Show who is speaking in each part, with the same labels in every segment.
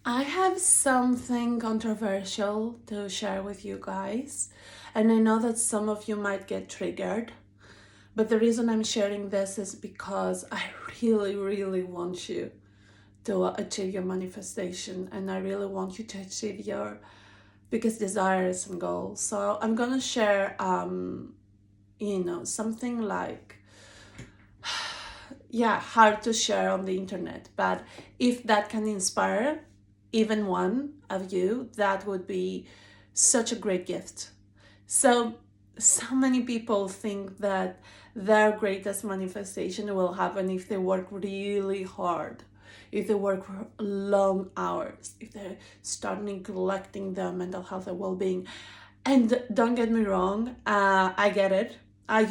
Speaker 1: I have something controversial to share with you guys, and I know that some of you might get triggered, but the reason I'm sharing this is because I really, really want you to achieve your manifestation, and I really want you to achieve your biggest desires and goals. So I'm gonna share, something like, yeah, hard to share on the internet, but if that can inspire even one of you, that would be such a great gift. So many people think that their greatest manifestation will happen if they work really hard, if they work for long hours, if they start neglecting their mental health and well-being. And don't get me wrong, I get it. I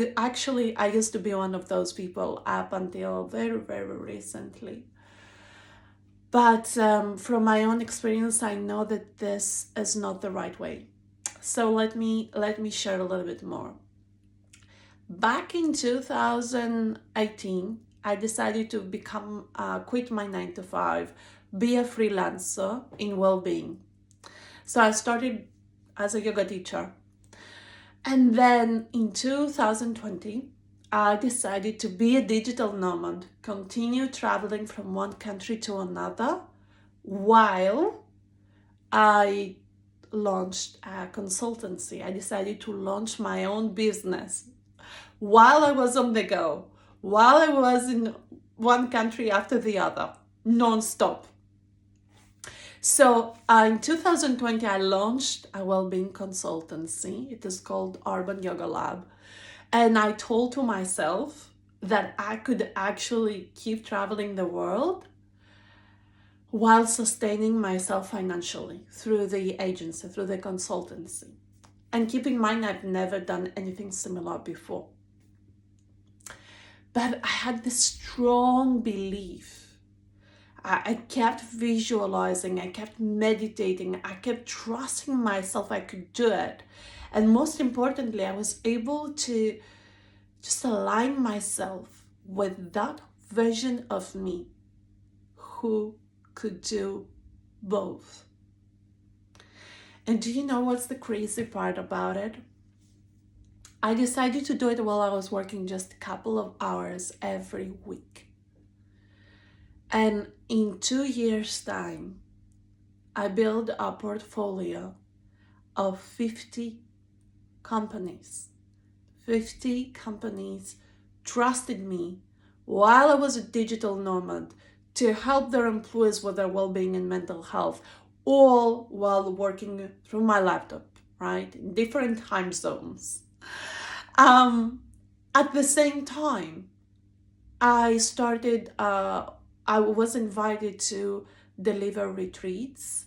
Speaker 1: used to be one of those people up until very, very recently. But from my own experience, I know that this is not the right way. So let me share a little bit more. Back in 2018, I decided to quit my 9 to 5, be a freelancer in well-being. So I started as a yoga teacher. And then in 2020, I decided to be a digital nomad, continue traveling from one country to another while I launched a consultancy. I decided to launch my own business while I was on the go, while I was in one country after the other, non-stop. So in 2020, I launched a well-being consultancy. It is called Urban Yoga Lab. And I told to myself that I could actually keep traveling the world while sustaining myself financially through the agency, through the consultancy. And keep in mind, I've never done anything similar before. But I had this strong belief. I kept visualizing, I kept meditating, I kept trusting myself I could do it. And most importantly, I was able to just align myself with that version of me who could do both. And do you know what's the crazy part about it? I decided to do it while I was working just a couple of hours every week. And in 2 years' time, I built a portfolio of 50 companies. 50 companies trusted me while I was a digital nomad to help their employees with their well-being and mental health, all while working through my laptop, right? In different time zones. Um, at the same time, I was invited to deliver retreats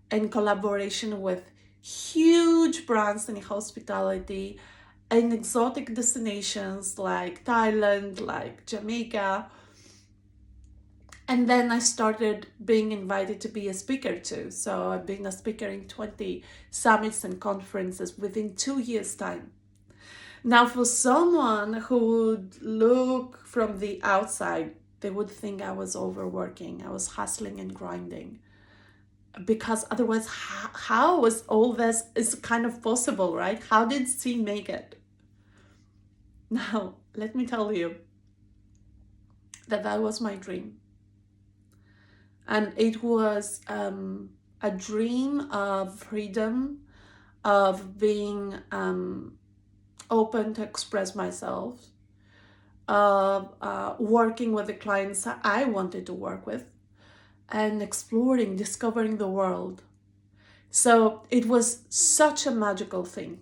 Speaker 1: in collaboration with huge brands in hospitality in exotic destinations like Thailand, like Jamaica. And then I started being invited to be a speaker too. So I've been a speaker in 20 summits and conferences within 2 years' time. Now, for someone who would look from the outside, they would think I was overworking, I was hustling and grinding. Because otherwise, how was all this is kind of possible, right? How did she make it? Now, let me tell you that that was my dream. And it was a dream of freedom, of being open to express myself, of working with the clients I wanted to work with, and exploring, discovering the world. So it was such a magical thing.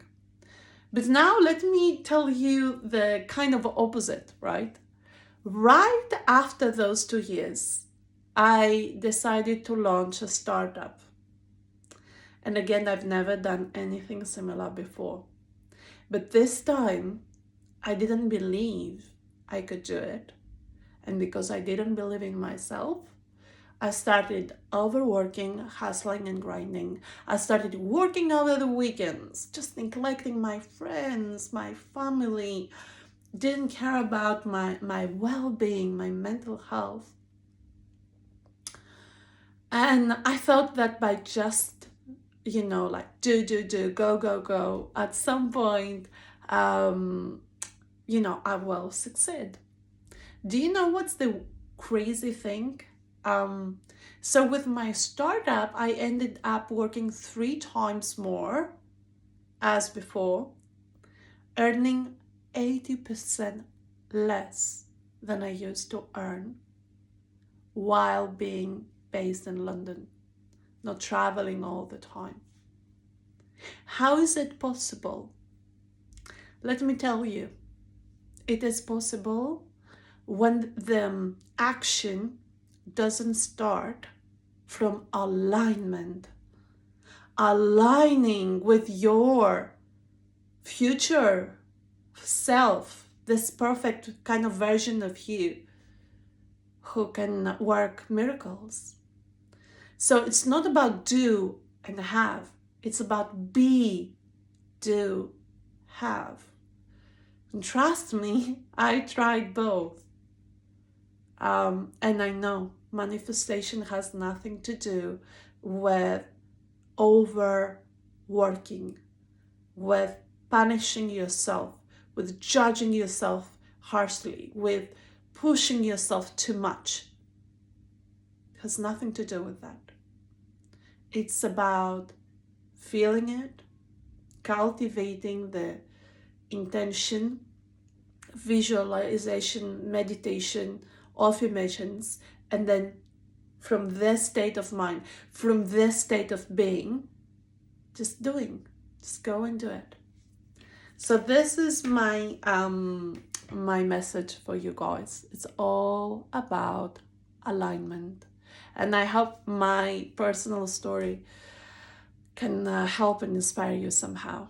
Speaker 1: But now let me tell you the kind of opposite, right? Right after those 2 years, I decided to launch a startup. And again, I've never done anything similar before. But this time, I didn't believe I could do it. And because I didn't believe in myself, I started overworking, hustling, and grinding. I started working over the weekends, just neglecting my friends, my family, didn't care about my well-being, my mental health. And I thought that by just, like do, go, at some point, um, I will succeed. Do you know what's the crazy thing? Um, so with my startup, I ended up working 3 times more as before, earning 80% less than I used to earn while being based in London, not traveling all the time. How is it possible? Let me tell you, it is possible when the action doesn't start from alignment, aligning with your future self, this perfect kind of version of you who can work miracles. So it's not about do and have, it's about be, do, have. And trust me, I tried both. And I know manifestation has nothing to do with overworking, with punishing yourself, with judging yourself harshly, with pushing yourself too much. It has nothing to do with that. It's about feeling it, cultivating the intention, visualization, meditation, affirmations, and then from this state of mind, from this state of being, just doing, just go and do it. So this is my message for you guys. It's all about alignment, and I hope my personal story can help and inspire you somehow.